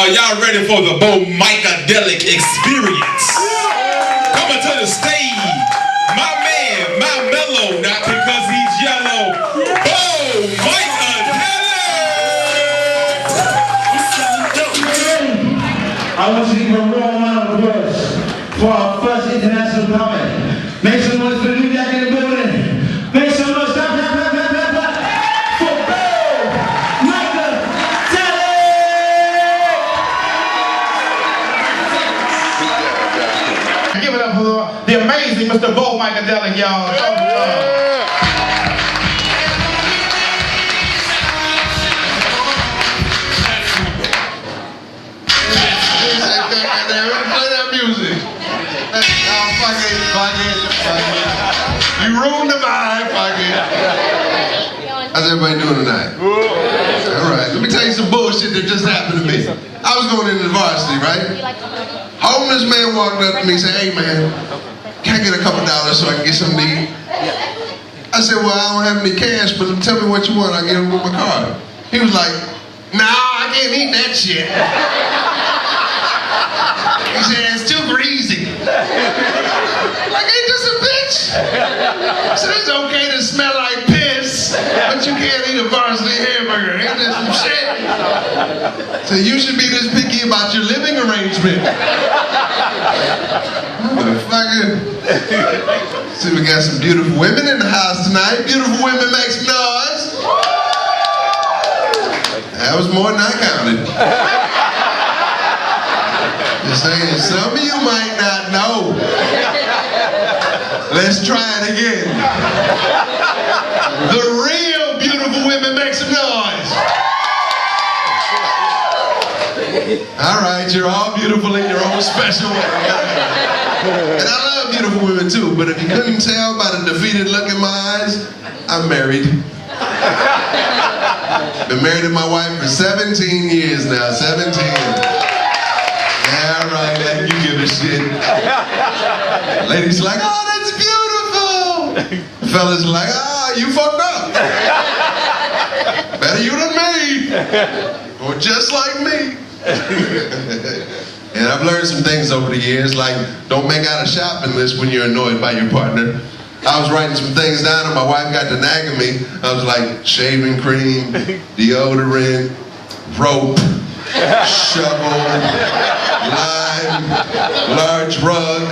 Are y'all ready for the Micadelic experience? Coming to the stage, my man, my mellow, not because he's yellow, Micadelic! I want you to give a raw round of applause for our first international comic. Make some noise for the new jack in the building. Make some noise, clap, clap, clap, clap, clap, clap, for Micadelic! Give it up for the amazing Mr. Micadelic, y'all. You ruined the vibe, fuck it. How's everybody doing tonight? Alright, let me tell you some bullshit that just happened to me. I was going into the varsity, right? Homeless man walked up to me and said, "Hey man, can I get a couple dollars so I can get something to eat?" I said, "Well, I don't have any cash, but tell me what you want, I'll get it with my card." He was like, "No, I can't eat that shit." He said, "It's too greasy." Like, ain't this a bitch? I said, "It's okay to smell like piss, but you can't eat a varsity hamburger. Ain't this some shit?" So you should be this picky about your living arrangement. Motherfucker. See, we got some beautiful women in the house tonight. Beautiful women make some noise. That was more than I counted. Just saying, some of you might not know. Let's try it again. The real beautiful women make some noise. All right, you're all beautiful in your own special way. And I love beautiful women too, but if you couldn't tell by the defeated look in my eyes, I'm married. Been married to my wife for 17 years now, 17. Yeah, right, like you give a shit. Ladies like, "Oh, that's beautiful." Fellas like, "Ah, you fucked up. Better you than me. Or just like me." And I've learned some things over the years, like don't make out a shopping list when you're annoyed by your partner. I was writing some things down and my wife got to nagging me. I was like, shaving cream, deodorant, rope, shovel, lime, large rug,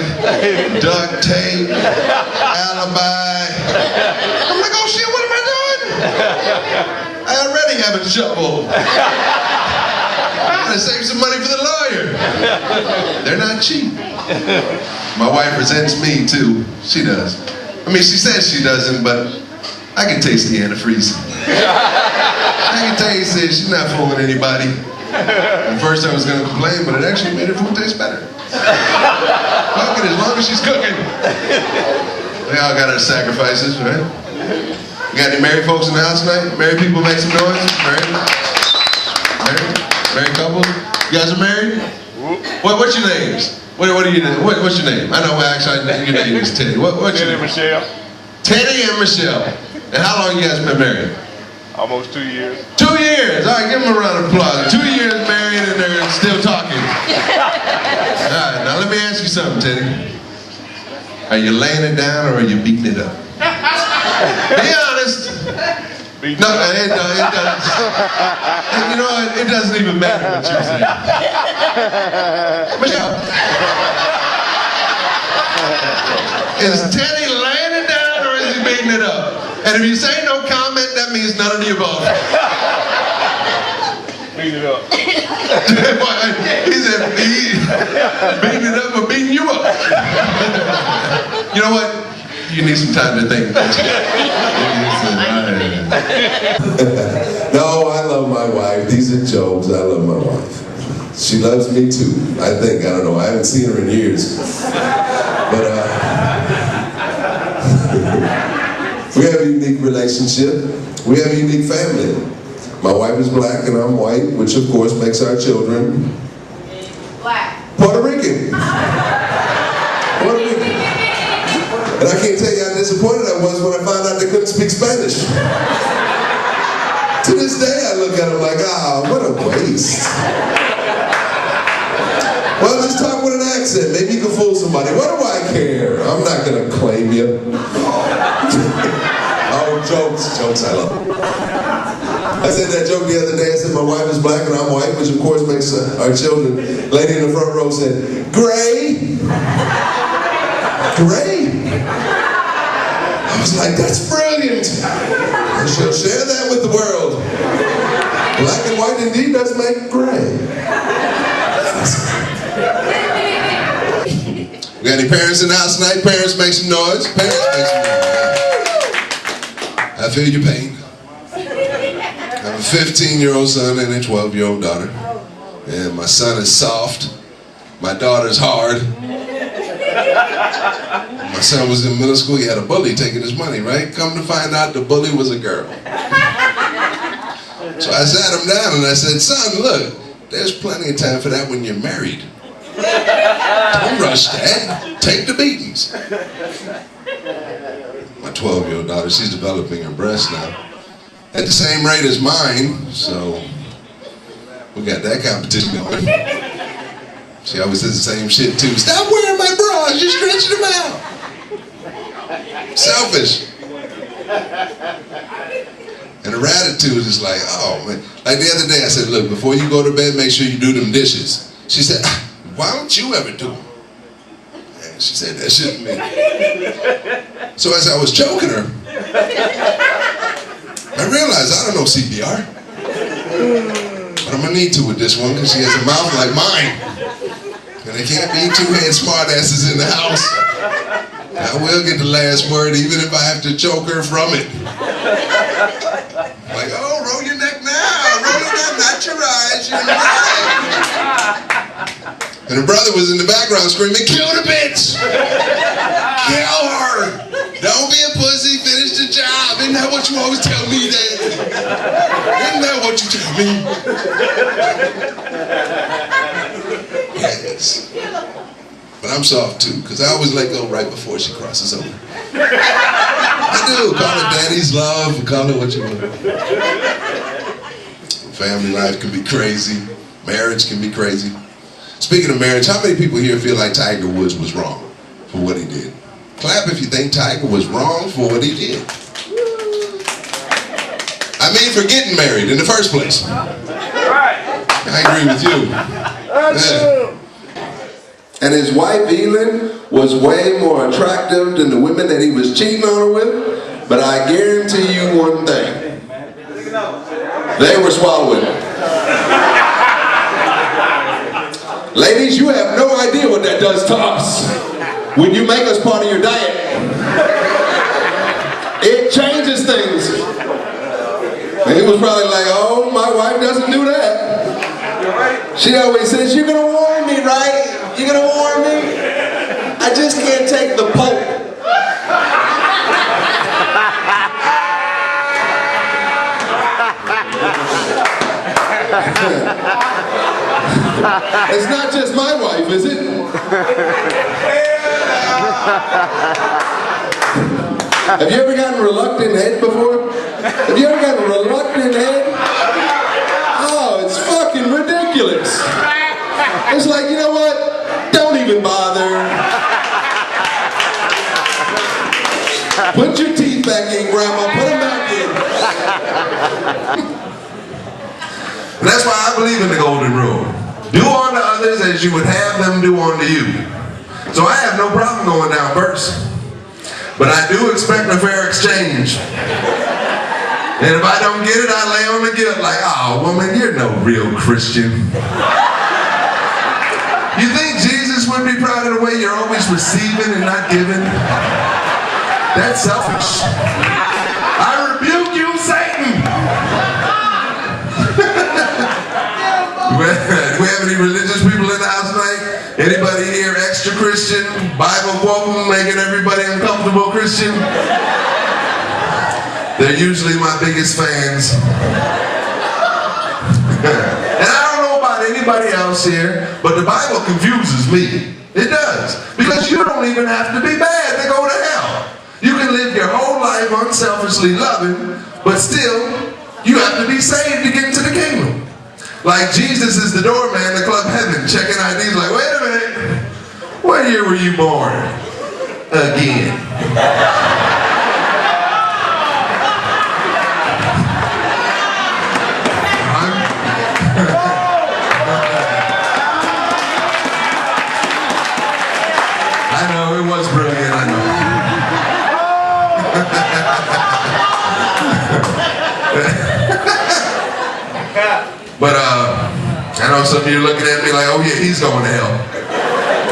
duct tape, alibi. I'm like, oh shit, what am I doing? I already have a shovel. I gotta save some money for the lawyer. They're not cheap. My wife resents me too. She does. I mean, she says she doesn't, but I can taste the antifreeze. I can taste it. She's not fooling anybody. At first I was going to complain, but it actually made her food taste better. Fuck it, as long as she's cooking. We all got our sacrifices, right? You got any married folks in the house tonight? Married people make some noise? Married? Married couples? You guys are married? What's your names? What are you? What's your name? I know actually your name is Teddy. What's your name? Michelle. Teddy and Michelle. And how long you guys been married? Almost 2 years. 2 years. All right, give them a round of applause. 2 years married and they're still talking. All right, now let me ask you something, Teddy. Are you laying it down or are you beating it up? Be honest. No, it doesn't. You know what? It doesn't even matter what you say. Michelle. Is Teddy laying it down or is he beating it up? And if you say no comment, that means none of the above. Beat it up. He said, beating it up or beating you up. You know what? You need some time to think. No, I love my wife. These are jokes. I love my wife. She loves me too, I think. I don't know. I haven't seen her in years. But we have a unique relationship. We have a unique family. My wife is black and I'm white, which of course makes our children black. Puerto Rican. Puerto Rican. And I can't tell you how disappointed I was when I found out they couldn't speak Spanish. To this day I look at them like, ah, what a waste. accent. Maybe you can fool somebody. What do I care? I'm not gonna claim you. Oh, jokes, I love. I said that joke the other day. I said my wife is black and I'm white, which of course makes our children. Lady in the front row said, "Gray." Gray. I was like, that's brilliant. I shall share that with the world. Black and white indeed does make gray. We got any parents in the house tonight? Parents, make some noise. Parents, make some noise. I feel your pain. I have a 15-year-old son and a 12-year-old daughter. And my son is soft. My daughter's hard. My son was in middle school. He had a bully taking his money, right? Come to find out, the bully was a girl. So I sat him down and I said, "Son, look, there's plenty of time for that when you're married. Don't rush that. Take the beatings." My 12-year-old daughter, she's developing her breast now. At the same rate as mine, so we got that competition going. She always says the same shit too. "Stop wearing my bras, you're stretching them out." Selfish. And her attitude is like, oh man. Like the other day I said, "Look, before you go to bed, make sure you do them dishes." She said, "Why don't you ever do them?" And she said that shit to me. So as I was choking her, I realized I don't know CPR. But I'm gonna need to with this one because she has a mouth like mine. And there can't be two head smartasses in the house. I will get the last word even if I have to choke her from it. Like, "Oh, roll your neck now. Roll your neck, not your eyes. Your eyes." And her brother was in the background screaming, "Kill the bitch! Kill her! Don't be a pussy, finish the job. Isn't that what you always tell me, Dad? Isn't that what you tell me?" Yes. But I'm soft too, because I always let go right before she crosses over. I do. Call it daddy's love, call it what you want. Family life can be crazy. Marriage can be crazy. Speaking of marriage, how many people here feel like Tiger Woods was wrong for what he did? Clap if you think Tiger was wrong for what he did. I mean for getting married in the first place. I agree with you. Yeah. And his wife, Elin, was way more attractive than the women that he was cheating on her with. But I guarantee you one thing. They were swallowing. Ladies, you have no idea what that does to us. When you make us part of your diet, it changes things. And he was probably like, "Oh, my wife doesn't do that. She always says, you're gonna warn me, right? You're gonna warn me? I just can't take the Pope." It's not just my wife, is it? Have you ever gotten reluctant head before? Have you ever gotten reluctant head? Oh, it's fucking ridiculous. It's like, you know what? Don't even bother. Put your teeth back in, Grandma. Put them back in. And that's why I believe in the golden rule. Do unto others as you would have them do unto you. So I have no problem going down first. But I do expect a fair exchange. And if I don't get it, I lay on the guilt like, "Oh, woman, you're no real Christian." You think Jesus would be proud of the way you're always receiving and not giving? That's selfish. I rebuke you, Satan. Do we have any religious people in the house tonight? Anybody here extra Christian? Bible quoting, making everybody uncomfortable Christian? They're usually my biggest fans. And I don't know about anybody else here, but the Bible confuses me. It does. Because you don't even have to be bad to go to hell. You can live your whole life unselfishly loving, but still, you have to be saved to get into the kingdom. Like Jesus is the doorman to Club Heaven, checking IDs like, "Wait a minute, What year were you born? Again. I know, it was brilliant, I know. But I know some of you are looking at me like, oh yeah, he's going to hell.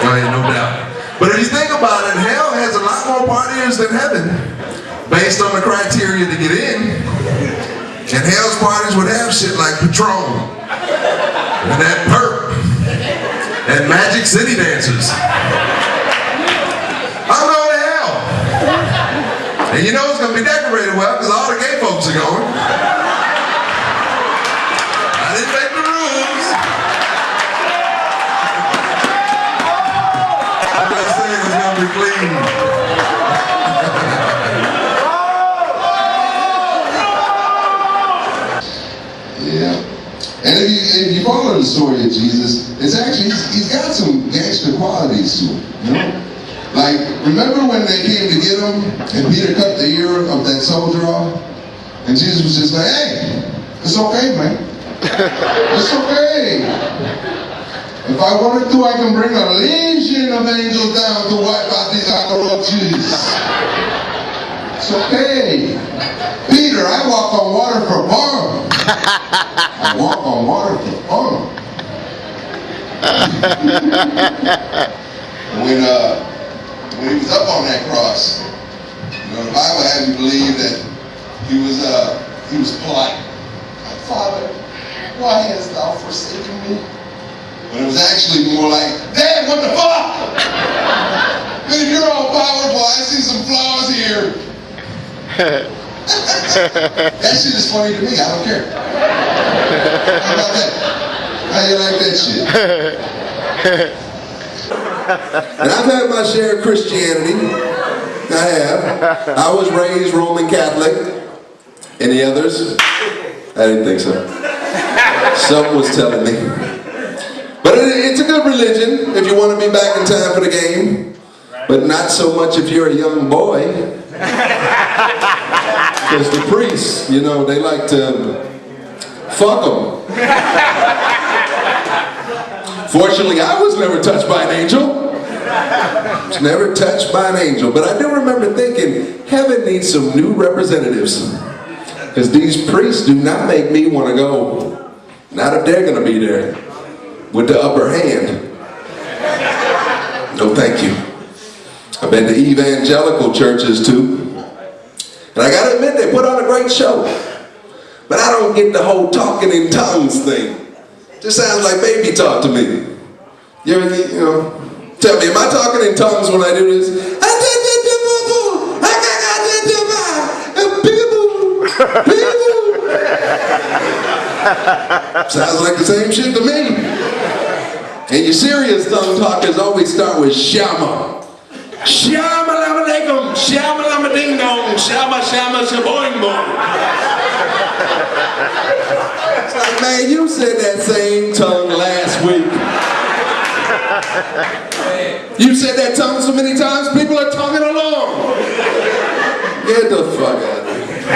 Oh yeah, no doubt. But if you think about it, hell has a lot more partiers than heaven, based on the criteria to get in. And hell's parties would have shit like Patron, and that perp, and Magic City dancers. I'm going to hell. And you know it's going to be decorated well, because all the gay folks are going. I didn't make the rules. I'm just saying it's going to be clean. Yeah. And if you follow the story of Jesus, it's actually, he's got some gangster qualities to him, you know? Like, remember when they came to get him and Peter cut the ear of that soldier off? And Jesus was just like, hey, it's okay, man. It's okay. If I wanted to, I can bring a legion of angels down to wipe out these cockroaches. It's okay. Peter, I walk on water for fun. I walk on water for fun. When he was up on that cross, you know, the Bible had me believe that he was polite. Father, why hast thou forsaken me? But it was actually more like, Dad, what the fuck? If you're all powerful, I see some flaws here. That shit is funny to me, I don't care. How about that? How you like that shit? And I've had my share of Christianity. I have. I was raised Roman Catholic. Any others? I didn't think so. Something was telling me. But it's a good religion if you want to be back in time for the game. But not so much if you're a young boy. Because the priests, you know, they like to fuck them. Fortunately, I was never touched by an angel. I was never touched by an angel. But I do remember thinking, heaven needs some new representatives. Because these priests do not make me want to go. Not if they're going to be there with the upper hand. No, thank you. I've been to evangelical churches too. And I gotta admit, they put on a great show. But I don't get the whole talking in tongues thing. Just sounds like baby talk to me. You know, tell me, am I talking in tongues when I do this? Sounds like the same shit to me. And your serious tongue talkers always start with shama. Shama lama alaikum, shama lama ding dong, shama shama shaboing boing. It's like, man, you said that same tongue last week. You said that tongue so many times, people are tonguing along. Get the fuck out of here.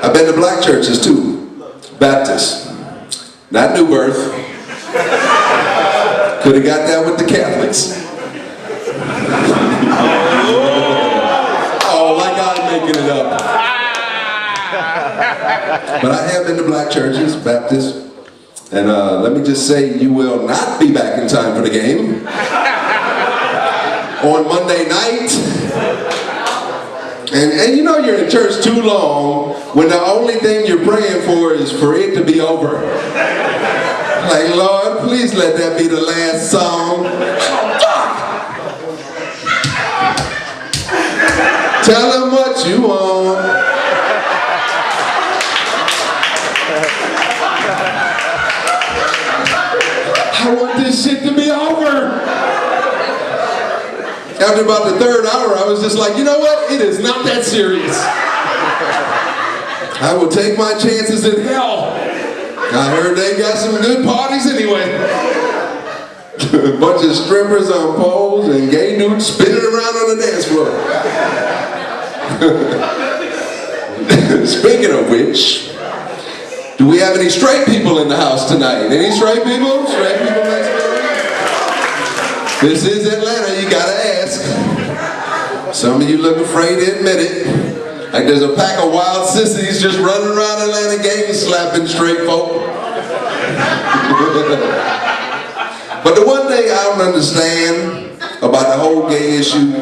I've been to black churches too. Baptist. Not New Birth. Could have got that with the Catholics. Oh, like I'm making it up. But I have been to black churches, Baptist. And let me just say, you will not be back in time for the game. On Monday night. And you know you're in church too long when the only thing you're praying for is for it to be over. Like, Lord, please let that be the last song. Tell him what you want. I want this shit to be over. After about the third hour, I was just like, you know what? It is not that serious. I will take my chances in hell. I heard they got some good parties anyway. A bunch of strippers on poles and gay dudes spinning around on the dance floor. Speaking of which, do we have any straight people in the house tonight? Any straight people? Straight people next door? This is Atlanta, you gotta ask. Some of you look afraid to admit it. Like there's a pack of wild sissies just running around Atlanta gang slapping straight folk. But the one thing I don't understand about the whole gay issue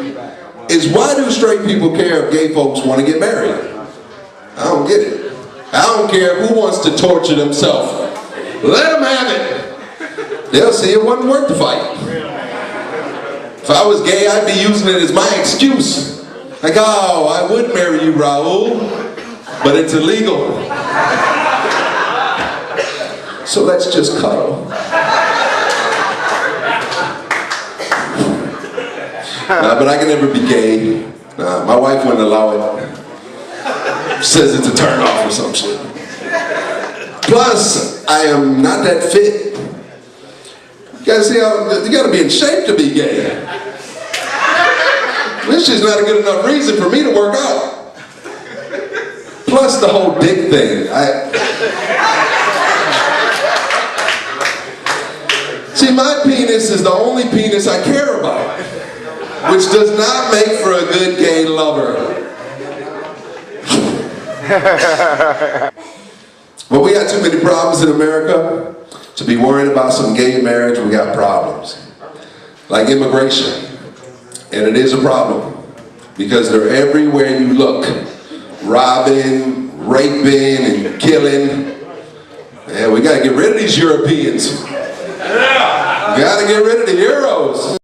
is why do straight people care if gay folks want to get married? I don't get it. I don't care who wants to torture themselves. Let them have it. They'll see it wasn't worth the fight. If I was gay, I'd be using it as my excuse. Like, oh, I would marry you, Raul, but it's illegal. So let's just cuddle. But I can never be gay. My wife wouldn't allow it. Says it's a turn off or some shit. Plus, I am not that fit. You gotta see how, you gotta be in shape to be gay. This is not a good enough reason for me to work out. Plus the whole dick thing. See, my penis is the only penis I care about, which does not make for a good gay lover. But we got too many problems in America to be worried about some gay marriage. We got problems like immigration, and it is a problem because they're everywhere you look, robbing, raping, and killing. And we got to get rid of these Europeans. We got to get rid of the Euros.